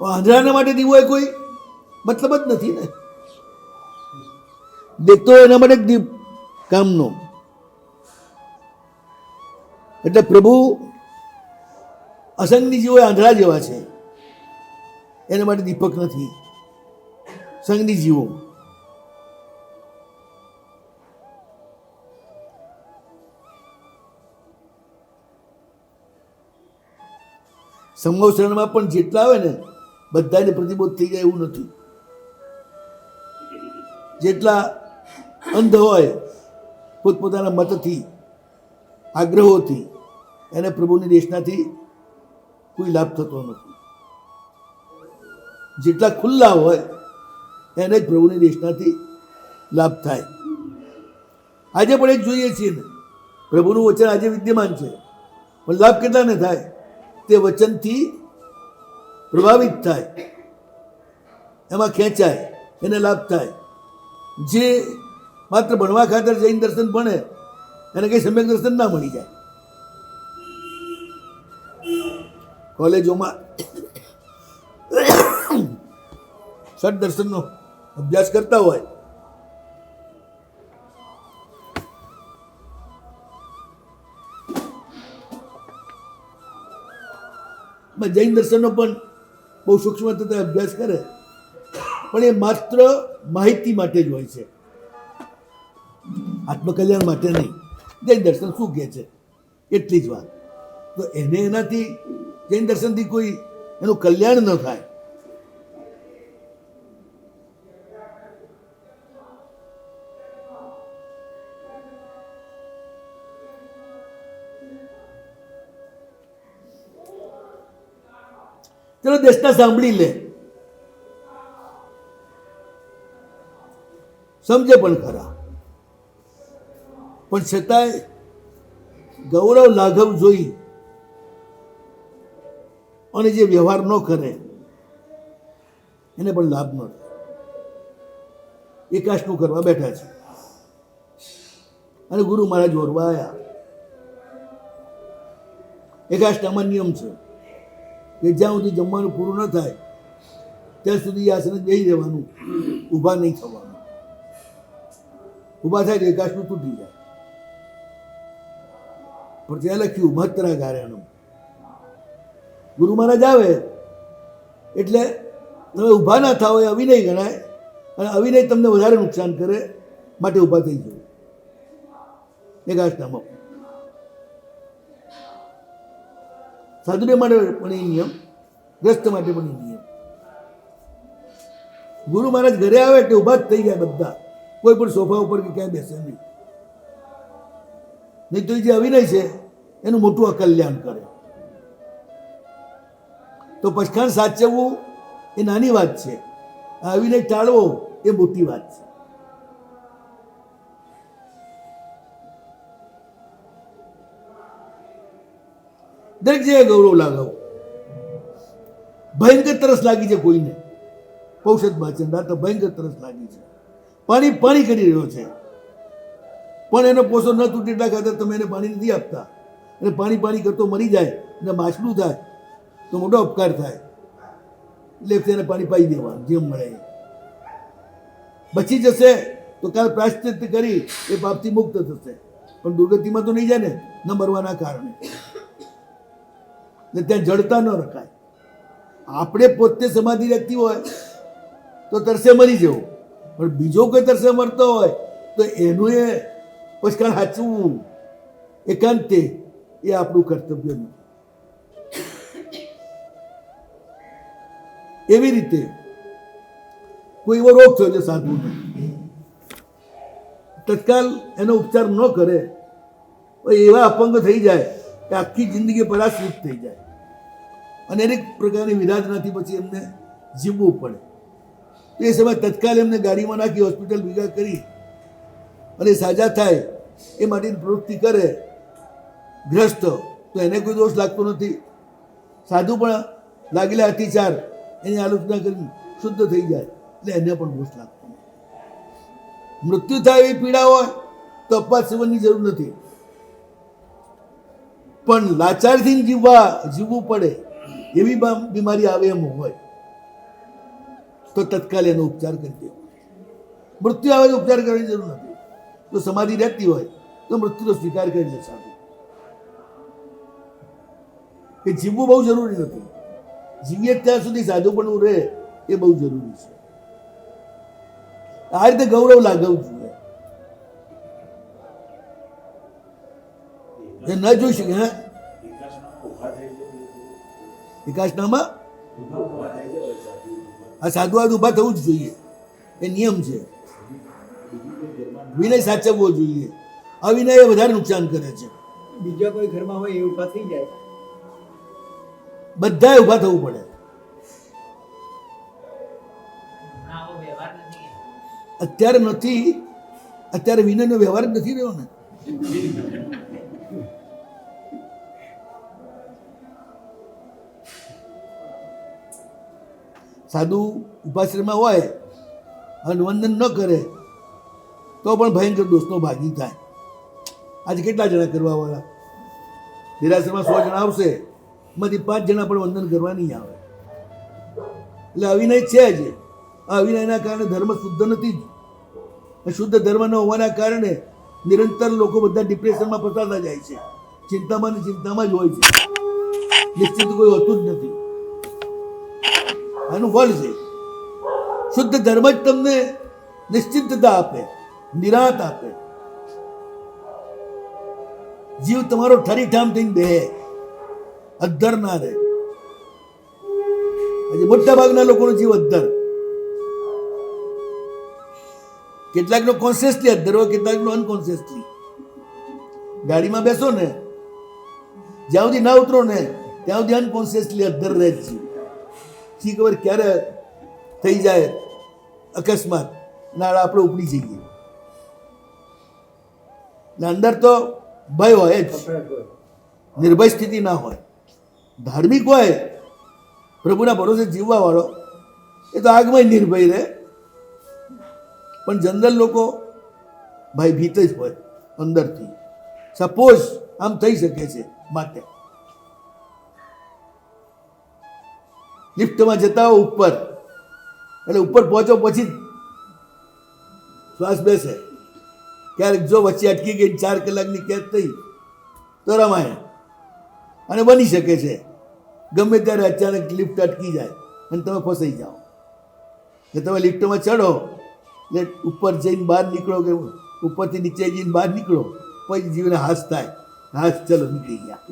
આંધળાના માટે દીવો એ કોઈ મતલબ જ નથી ને. દેખતો એના માટે દીપ કામનો. એટલે પ્રભુ અસંગની જીવો આંધળા જેવા છે, એના માટે દીપક નથી. સંગની જીવો સંવત્સરણમાં પણ જેટલા આવે ને બધાને પ્રતિબોધ થઈ જાય એવું નથી. જેટલા અંધ હોય પોતપોતાના મતથી આગ્રહોથી એને પ્રભુની દેશનાથી કોઈ લાભ થતો નથી. જેટલા ખુલ્લા હોય એને જ પ્રભુની દેશનાથી લાભ થાય. આજે પણ એક જોઈએ છીએ ને, પ્રભુનું વચન આજે વિદ્યમાન છે, પણ લાભ કેટલાને થાય? તે વચનથી પ્રભાવિત થાય, એમાં ખેંચાય, એને લાભ થાય. જે માત્ર ભણવા ખાતર જૈન દર્શન ભણે એને કંઈ સમ્યક દર્શન ના મળી જાય. કોલેજોમાં ષટ દર્શનનો અભ્યાસ કરતા હોય જૈન દર્શનનો પણ બહુ સૂક્ષ્મ રીતે અભ્યાસ કરે, પણ એ માત્ર માહિતી માટે જ હોય છે, આત્મકલ્યાણ માટે નહીં. જૈન દર્શન શું કહે છે એટલી જ વાત. તો એને એનાથી જૈન દર્શનથી કોઈ એનું કલ્યાણ ન થાય. ચલો દેશના સાંભળી લે, સમજે પણ ખરા, પણ છતાંય ગૌરવ લાઘવ જોઈ અને જે વ્યવહાર ન કરે એને પણ લાભ ન થાય. એકાશનું કરવા બેઠા છે અને ગુરુ મહારાજ ઓરવા આવ્યા. એકાશનામાં નિયમ છે કે જ્યાં સુધી જમવાનું પૂરું ન થાય ત્યાં સુધી આસને બેસી રહેવાનું, ઊભા નહીં થવાનું. ઊભા થાય તો એકાશનું તૂટી જાય. પણ ત્યાં લખ્યું મહત્તરા ગારેણમ. ગુરુ મહારાજ આવે એટલે તમે ઊભા ના થાવ એ અવિનય ગણાય, અને અવિનય તમને વધારે નુકસાન કરે, માટે ઊભા થઈ જવું. એકાશનામાં સાધુને માટે પણ એ નિયમ, ગ્રસ્ત માટે પણ એ નિયમ. ગુરુ મહારાજ ઘરે આવે એટલે ઊભા જ થઈ જાય બધા, કોઈ પણ સોફા ઉપર કે ક્યાંય બેસે નહીં. નહીં તો જે અવિનય છે એનું મોટું અકલ્યાણ કરે. તો પછખાણ સાચવવું એ નાની વાત છે, આ અવિનય ટાળવો એ મોટી વાત છે. દરેક જગ્યાએ ગૌરવ લાગવું. ભયંકર તરસ લાગી છે કોઈને, પૌષદમાં છે તો ભયંકર તરસ લાગી છે, પાણી પાણી કરી રહ્યો છે, પણ એનો પોસો ન તૂટે એટલા ખાતર તમે એને પાણી નથી આપતા, અને પાણી પાણી કરતો મરી જાય અને માછલું થાય તો મોટો અપકાર થાય. એટલે એને પાણી પાઈ દેવાનું જેમ મળે. બચી જશે તો કાલ પ્રાયશ્ચિત કરી એ પાપથી મુક્ત થશે, પણ દુર્ગતિમાં તો નહીં જાય ને, ન મરવાના કારણે. ને ત્યાં જડતા ન રખાય. આપણે પોતે સમાધિ રહેતી હોય તો તરસે મરી જવું, પણ બીજો કોઈ તરસે મરતો હોય તો એનું એ પછકાણ સાચવું એકાંતે એ આપણું કર્તવ્ય નથી. એવી રીતે કોઈ એવો રોગ થયો છે સાધુને, તત્કાલ એનો ઉપચાર ન કરે તો એવા અપંગ થઈ જાય કે આખી જિંદગી પરાશ્રિત થઈ જાય, અને અનેક પ્રકારની વિરાધનાથી પછી એમને જીવવું પડે. તો એ સમય તત્કાલ એમને ગાડીમાં નાખી હોસ્પિટલ ભેગા કરી અને સાજા થાય એ માટેની પ્રવૃત્તિ કરે ગ્રસ્ત, તો એને કોઈ દોષ લાગતો નથી. સાધુ પણ લાગેલા અતિચાર એની આલોચના કરી શુદ્ધ થઈ જાય એટલે એને પણ દોષ લાગતો નથી. મૃત્યુ થાય એવી પીડા હોય તો અપવાદ સેવનની જરૂર નથી, પણ લાચારથી જીવવું પડે એવી બીમારી આવે એમ હોય તો તત્કાલ એનો ઉપચાર કરી દેવો. મૃત્યુ આવે તો ઉપચાર કરવાની જરૂર નથી. જો સમાધિ રહેતી હોય તો મૃત્યુનો સ્વીકાર કરી લે સાધુ. કે જીવવું બહુ જરૂરી નથી, જીવીએ ત્યાં સુધી સાધુ પણ રહે એ બહુ જરૂરી છે. આ રીતે ગૌરવ લાગવું જોઈએ. એ ન જોઈ શકે. હે વિકાસનામાં આ સાધુ ઉભા થવું જ જોઈએ, એ નિયમ છે. વિનય સાચવવો જોઈએ, અવિનય એ વધારે નુકસાન કરે છે. બીજા કોઈ ઘરમાં હોય એ ઊભા થઈ જાય, બધાએ ઊભા થવું પડે. અત્યારે નથી, અત્યારે વિનયનો વ્યવહાર જ નથી રહ્યો ને. સાધુ ઉપાશ્રયમાં હોય અને વંદન ન કરે તો પણ ભયંકર દોષનો ભાગી થાય. આજે કેટલા જણા કરવા વાળા? દેરાસરમાં 100 જણા આવશે, એમાંથી 5 જણા પણ વંદન કરવા નહીં આવે. એટલે અવિનય છે જ, આ અવિનયના કારણે ધર્મ શુદ્ધ નથી જ. શુદ્ધ ધર્મ ન હોવાના કારણે નિરંતર લોકો બધા ડિપ્રેશનમાં ફસાતા જાય છે, ચિંતામાં ને ચિંતામાં જ હોય છે, નિશ્ચિત કોઈ હોતું જ નથી. આનું ફળ છે. શુદ્ધ ધર્મ જ તમને નિશ્ચિતતા આપે, નિરાંત આપે. જીવ તમારો ઠરીઠામ થઈને બે, અદ્ધર ના રહે. આજે મોટા ભાગના લોકોનો જીવ અદ્ધર. કેટલાકનો કોન્શિયસલી અદ્ધર હોય, કેટલાકનો અનકોન્શિયસલી. ગાડીમાં બેસો ને, જ્યાં સુધી ના ઉતરો ને ત્યાં સુધી અનકોન્શિયસલી અદ્ધર રહે છે. શી ખબર ક્યારે થઈ જાય અકસ્માત, નાળા આપણે ઉપડી જઈએ. અંદર તો ભય હોય જ, નિર્ભય સ્થિતિ ના હોય. ધાર્મિક હોય, પ્રભુના ભરોસે જીવવા વાળો, એ તો આગમાં નિર્ભય રહે. પણ જનરલ લોકો ભાઈ ભીત જ હોય અંદરથી. સપોઝ આમ થઈ શકે છે માટે લિફ્ટમાં જતા હો ઉપર, એટલે ઉપર પહોંચો પછી શ્વાસ બેસે. ક્યારેક જો વચ્ચે અટકી ગઈ 4 કલાકની કેદ થઈ તો રમાય. અને બની શકે છે ગમે ત્યારે અચાનક લિફ્ટ અટકી જાય અને તમે ફસાઈ જાઓ. એટલે તમે લિફ્ટમાં ચડો એટલે ઉપર જઈને બહાર નીકળો, કે ઉપરથી નીચે જઈને બહાર નીકળો, પછી જીવને હાશ થાય, હાશ ચલો નીકળી ગયા.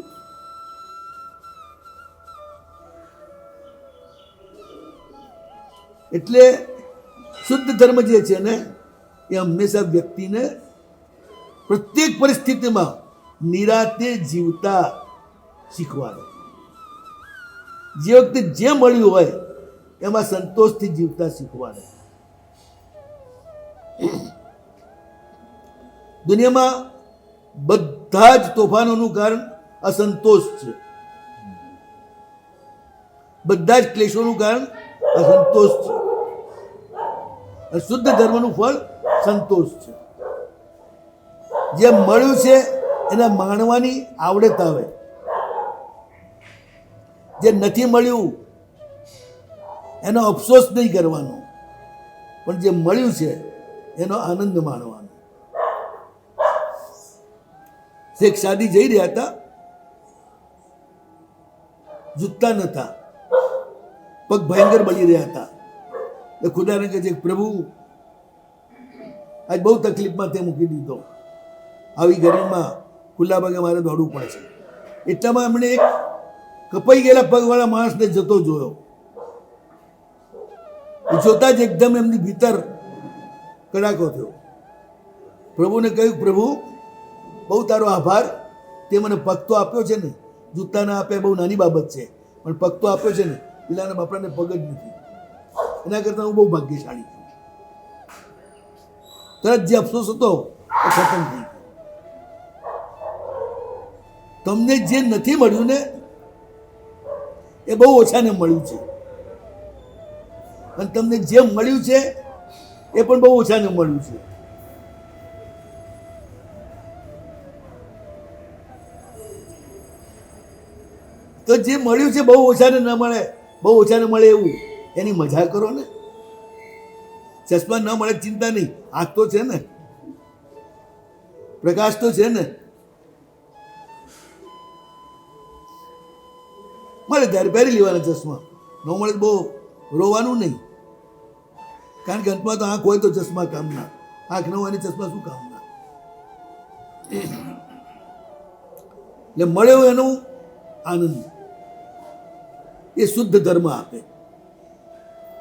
એટલે શુદ્ધ ધર્મ જે છે ને એ હંમેશા વ્યક્તિને પ્રત્યેક પરિસ્થિતિમાં નિરાતે જીવતા શીખવાડે. જે વખતે જે મળ્યું હોય એમાં સંતોષથી જીવતા શીખવાડે. દુનિયામાં બધા જ તોફાનોનું કારણ અસંતોષ છે. બધા જ ક્લેશોનું કારણ અસંતોષ છે. અને શુદ્ધ ધર્મનું ફળ સંતોષ છે. જે મળ્યું છે એને માણવાની આવડત આવે. જે નથી મળ્યું એનો અફસોસ નહીં કરવાનો, પણ જે મળ્યું છે એનો આનંદ માણવાનો. એક શાદી જઈ રહ્યા હતા, જૂતા નતા, પગ ભયંકર બળી રહ્યા હતા. એ ખુદાને કહે છે, પ્રભુ આજ બહુ તકલીફમાં તે મૂકી દીધો, આવી ગરમીમાં ખુલ્લા પગે મારે દોડવું પડે છે. એટલામાં એમણે એક કપાઈ ગયેલા પગવાળા માણસને જતો જોયો. જોતા જ એકદમ એમની ભીતર કડાકો થયો. પ્રભુને કહ્યું, પ્રભુ બહુ તારો આભાર, તે મને પગ તો આપ્યો છે ને, જૂતા ના આપ્યા બહુ નાની બાબત છે, પણ પગ તો આપ્યો છે ને. પેલાના બાપરાને પગ જ નથી, એના કરતાં હું બહુ ભાગ્યશાળી છું. તરત જે અફસોસ હતો એ ખતમ થઈ ગયો. તમને જે નથી મળ્યું ને એ બહુ ઓછાને મળ્યું છે, અને તમને જે મળ્યું છે એ પણ બહુ ઓછાને મળ્યું છે. તો જે મળ્યું છે બહુ ઓછાને ન મળે, બહુ ઓછાને મળે એવું એની મજા કરો ને. ચશ્મા ન મળે ચિંતા નહીં, આંખ તો છે ને, પ્રકાશ તો છે ને. મળે ત્યારે પહેરી લેવાના ચશ્મા, ન મળે બહુ રોવાનું નહીં. કારણ કે અંતમાં તો આંખ હોય તો ચશ્મા કામના, આંખ ન હોય ચશ્મા શું કામના. એટલે મળ્યો એનું આનંદ એ શુદ્ધ ધર્મ આપે.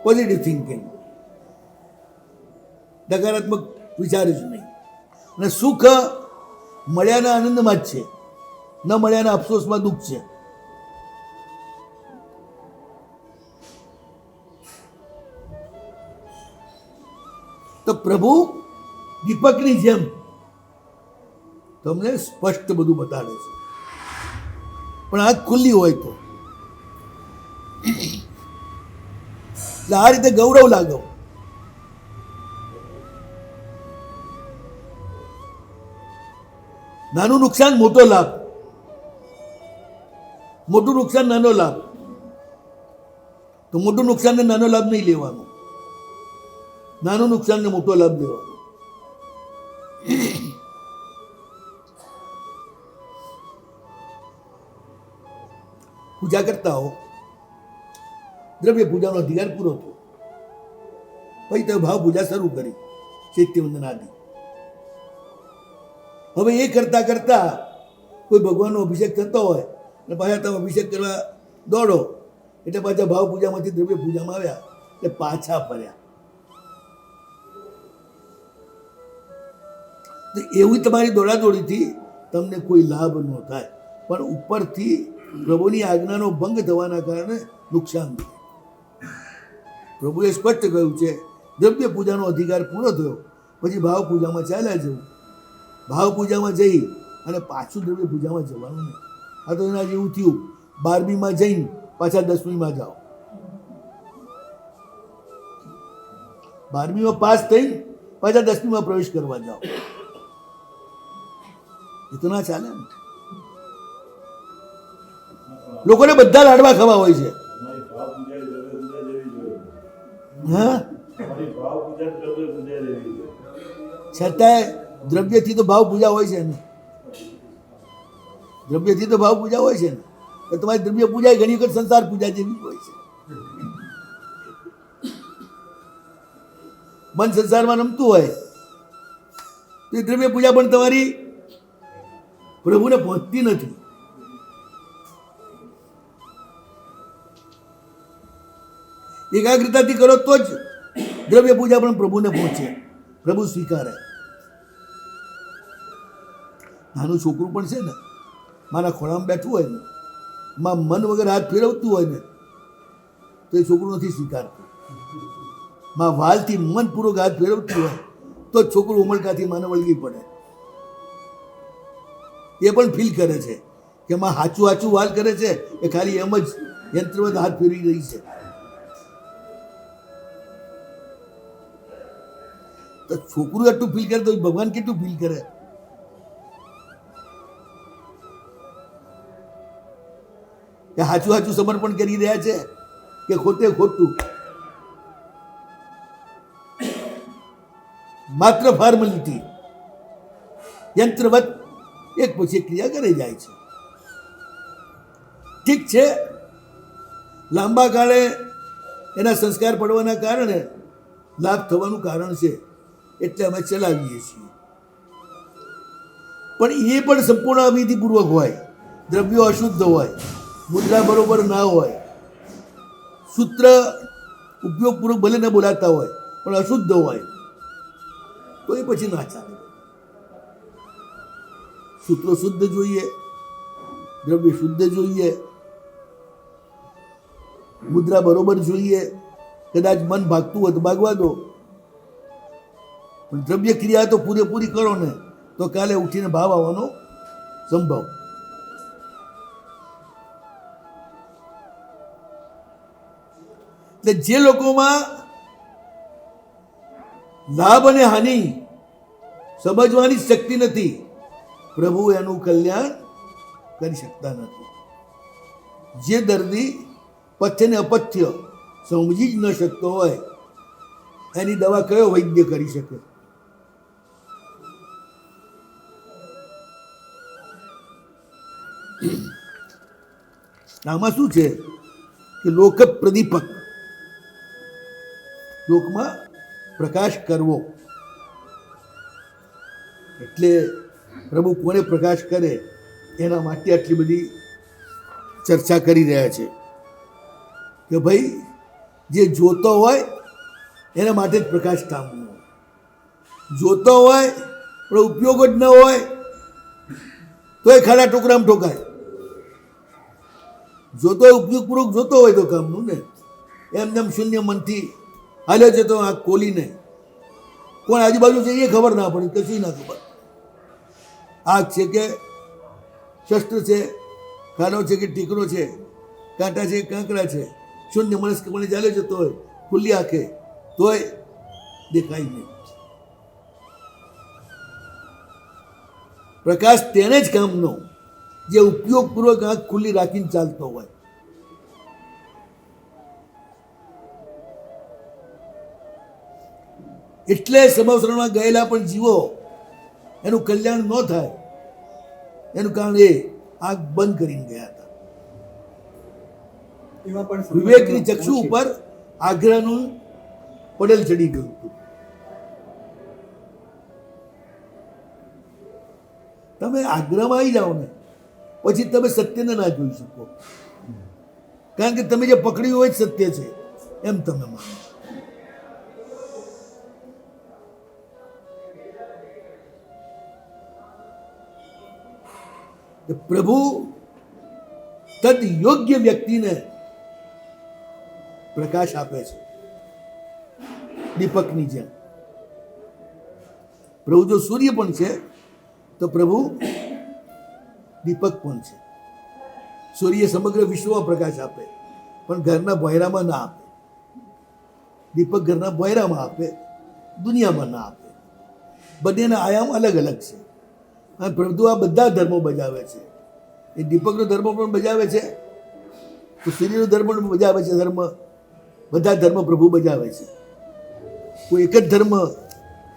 પોઝિટિવ થિંકિંગ, નકારાત્મક વિચાર જ નહીં. અને સુખ મળ્યાના આનંદમાં જ છે, ન મળ્યાના અફસોસમાં દુઃખ છે. તો પ્રભુ દીપકની જેમ તમને સ્પષ્ટ બધું બતાડે છે, પણ આંખ ખુલ્લી હોય તો. એટલે આ રીતે ગૌરવ લાગો. નાનું નુકસાન મોટો લાભ, મોટું નુકસાન નાનો લાભ. તો મોટું નુકસાન ને નાનો લાભ નહીં લેવાનો. નાનું નુકસાન ને મોટો લાભ લેવાનો. પૂજા કરતા હો, દ્રવ્ય પૂજાનો અધિકાર પૂરો થયો, પછી તમે ભાવ પૂજા શરૂ કરી ચૈત્યવંદન આદિ. હવે એ કરતા કરતા કોઈ ભગવાનનો અભિષેક થતો હોય અને પાછા તમે અભિષેક કરવા દોડો એટલે પાછા ભાવ પૂજામાંથી દ્રવ્ય પૂજામાં આવ્યા એટલે પાછા ફર્યા. તો એવી તમારી દોડાદોડીથી તમને કોઈ લાભ ન થાય, પણ ઉપરથી પ્રભુની આજ્ઞાનો ભંગ થવાના કારણે નુકસાન થાય. પ્રભુએ સ્પષ્ટ કહ્યું છે દ્રવ્ય પૂજાનો અધિકાર પૂરો થયો પછી ભાવ પૂજામાં ચાલ્યા જવું. ભાવ પૂજામાં જઈ અને પાછું દ્રવ્ય પૂજામાં જવાનું નહીં. આ તો એના જેવું થયું 12મીમાં જઈને પાછા 10મીમાં જાઓ, 12મીમાં પાસ થઈને પાછા 10મીમાં પ્રવેશ કરવા જાઓ. એ તો ના ચાલે ને. લોકોને બધા લાડવા ખાવા હોય છે. હા, છતાંય દ્રવ્યથી તો ભાવ પૂજા હોય છે ને. દ્રવ્યથી તો ભાવ પૂજા હોય છે ને. તો તમારી દ્રવ્ય પૂજા ઘણી વખત સંસાર પૂજા જેવી હોય છે. મન સંસારમાં રમતું હોય તો એ દ્રવ્ય પૂજા પણ તમારી પ્રભુને પહોંચતી નથી. એકાગ્રતાથી કરો તો જ દ્રવ્ય પૂજા પણ પ્રભુને પહોંચે, પ્રભુ સ્વીકારે. નાનું છોકરું પણ છે ને, મારા ખોળામાં બેઠું હોય ને, માં મન વગર હાથ ફેરવતું હોય ને તો એ છોકરું નથી સ્વીકારતું. માં વાલથી મનપૂર્વક હાથ ફેરવતું હોય તો છોકરું ઉમળકાથી માને વળગી પડે. એ પણ ફીલ કરે છે કે માં હાચું હાચું વાલ કરે છે એ ખાલી એમ જ યંત્રવત હાથ ફેરવી રહી છે. તો છોકરું એટલું ફીલ કરે તો ભગવાન કેટલું ફીલ કરે. કે હાચું હાચું સમર્પણ કરી રહ્યા છે કે ખોટે ખોટું. માત્ર ફોર્માલિટી, યંત્રવત એક પછી એક ક્રિયા કરી જાય છે. ઠીક છે, લાંબા ગાળે એના સંસ્કાર પડવાના કારણે લાભ થવાનું કારણ છે એટલે અમે ચલાવીએ છીએ. પણ એ પણ સંપૂર્ણ અવિધિપૂર્વક હોય, દ્રવ્યો અશુદ્ધ હોય, મુદ્રા બરોબર ના હોય, સૂત્ર ઉપયોગપૂર્વક ભલે ન બોલાતા હોય પણ અશુદ્ધ હોય તો એ પછી ના ચાલે. સૂત્રો શુદ્ધ જોઈએ, દ્રવ્ય શુદ્ધ જોઈએ, મુદ્રા બરોબર જોઈએ. કદાચ મન ભાગતું હોય તો ભાગવા દો, પણ દ્રવ્ય ક્રિયા તો પૂરેપૂરી કરો ને તો કાલે ઉઠીને ભાવ આવવાનો સંભવ. એટલે જે લોકોમાં લાભ અને હાનિ સમજવાની શક્તિ નથી, પ્રભુ એનું કલ્યાણ કરી શકતા નથી. જે દર્દી પથ્ય ને અપથ્ય સમજી જ ન શકતો હોય એની દવા કયો વૈદ્ય કરી શકે? આમાં શું છે કે લોક પ્રદીપક, લોકમાં પ્રકાશ કરવો. એટલે પ્રભુ કોને પ્રકાશ કરે એના માટે આટલી બધી ચર્ચા કરી રહ્યા છે કે ભાઈ જે જોતો હોય એના માટે જ પ્રકાશ કામનો. જોતો હોય પણ ઉપયોગ જ ન હોય તો એ ખાડા ટોકરામાં ઠોકાય. જોતો હોય ઉપયોગપૂર્વક જોતો હોય તો કામનું ને. એમને એમ શૂન્ય મનથી હાલે છે તો આંખ ખોલીને કોણ આજુબાજુ છે એ ખબર ના પડે, કશું ના ખબર. આંખ છે કે શસ્ત્ર છે, ખાનો છે કે ટીકરો છે, કાંટા છે કે કાંકરા છે, શૂન્ય મનસ્કપણે ચાલે જતો હોય ખુલ્લી આંખે તોય દેખાય નહીં. પ્રકાશ તેને જ કામનો જે ઉપયોગપૂર્વક આંખ ખુલ્લી રાખીને ચાલતો હોય. એટલે સમવસરણમાં ગયેલા પણ જીવો એનું કલ્યાણ ન થાય એનું કારણ એ આંખ બંધ કરીને ગયા હતા. એમાં પણ વિવેકની ચક્ષુ ઉપર આગ્રહનું પડેલ ચડી ગયું હતું. તમે આગ્રહમાં આવી જાઓ ને પછી તમે સત્યને ના જોઈ શકો, કારણ કે તમે જે પકડ્યું હોય જ સત્ય છે એમ તમે માનો. પ્રભુ તદ યોગ્ય વ્યક્તિને પ્રકાશ આપે છે દીપકની જેમ. પ્રભુ જો સૂર્ય પણ છે તો પ્રભુ દીપક પણ છે. સૂર્ય સમગ્ર વિશ્વમાં પ્રકાશ આપે પણ ઘરના ભોયરામાં ના આપે. દીપક ઘરના ભોયરામાં આપે, દુનિયામાં ના આપે. બંનેના આયામ અલગ અલગ છે. અને પ્રભુ આ બધા ધર્મો બજાવે છે. એ દીપકનો ધર્મ પણ બજાવે છે, તો સૂર્યનો ધર્મ પણ બજાવે છે. બધા ધર્મ પ્રભુ બજાવે છે. કોઈ એક જ ધર્મ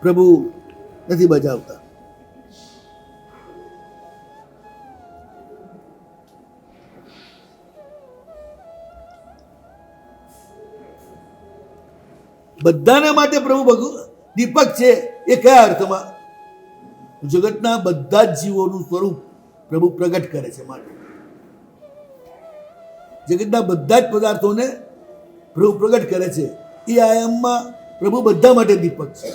પ્રભુ નથી બજાવતા. બધાના માટે પ્રભુ દીપક છે. એ કયા અર્થમાં? જગતના બધા જ જીવોનું સ્વરૂપ પ્રભુ પ્રગટ કરે છે. માટે જગતના બધા જ પદાર્થોને પ્રભુ પ્રગટ કરે છે. એ આયામમાં પ્રભુ બધા માટે દીપક છે.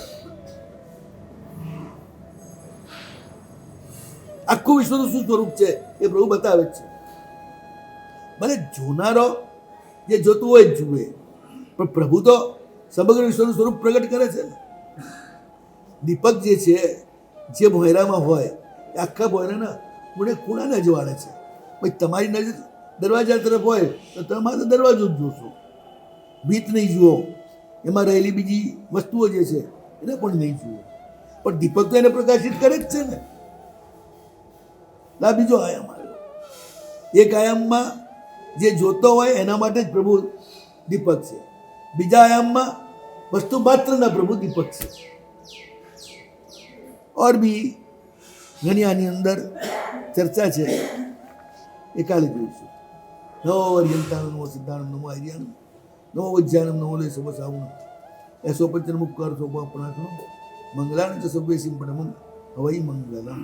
આખું વિશ્વનું શું સ્વરૂપ છે એ પ્રભુ બતાવે છે. ભલે જોનારો જે જોતું હોય જ જુએ, પણ પ્રભુ તો સમગ્ર વિશ્વનું સ્વરૂપ પ્રગટ કરે છે ને. દીપક જે છે, જે ભોયરામાં હોય એ આખા ભોયરાના ખૂણાને અજવાળે છે. ભાઈ તમારી નજર દરવાજા તરફ હોય તો તમારે દરવાજો જ જોશો, ભીત નહીં જુઓ. એમાં રહેલી બીજી વસ્તુઓ જે છે એને પણ નહીં જુઓ. પણ દીપક તો એને પ્રકાશિત કરે જ છે ને. આ બીજો આયામ આવ્યો. એક આયામમાં જે જોતો હોય એના માટે જ પ્રભુ દીપક છે. બીજા આયામમાં વસ્તુ માત્રના પ્રભુ દીપક છે. और भी ઘણી આની અંદર ચર્ચા છે, એ કાલે જોઈશું. નમો અર્યંતાણમ, નમો સિદ્ધાણમ, નમો આર્યાણમ, નમો વજ્જાનમ, નમો લે સવસાવણ એસો પંચન મુક્કર સોપાપણાખણમ મંગલાન ચ સવ્ય સિંપણમ હવૈ મંગલમ.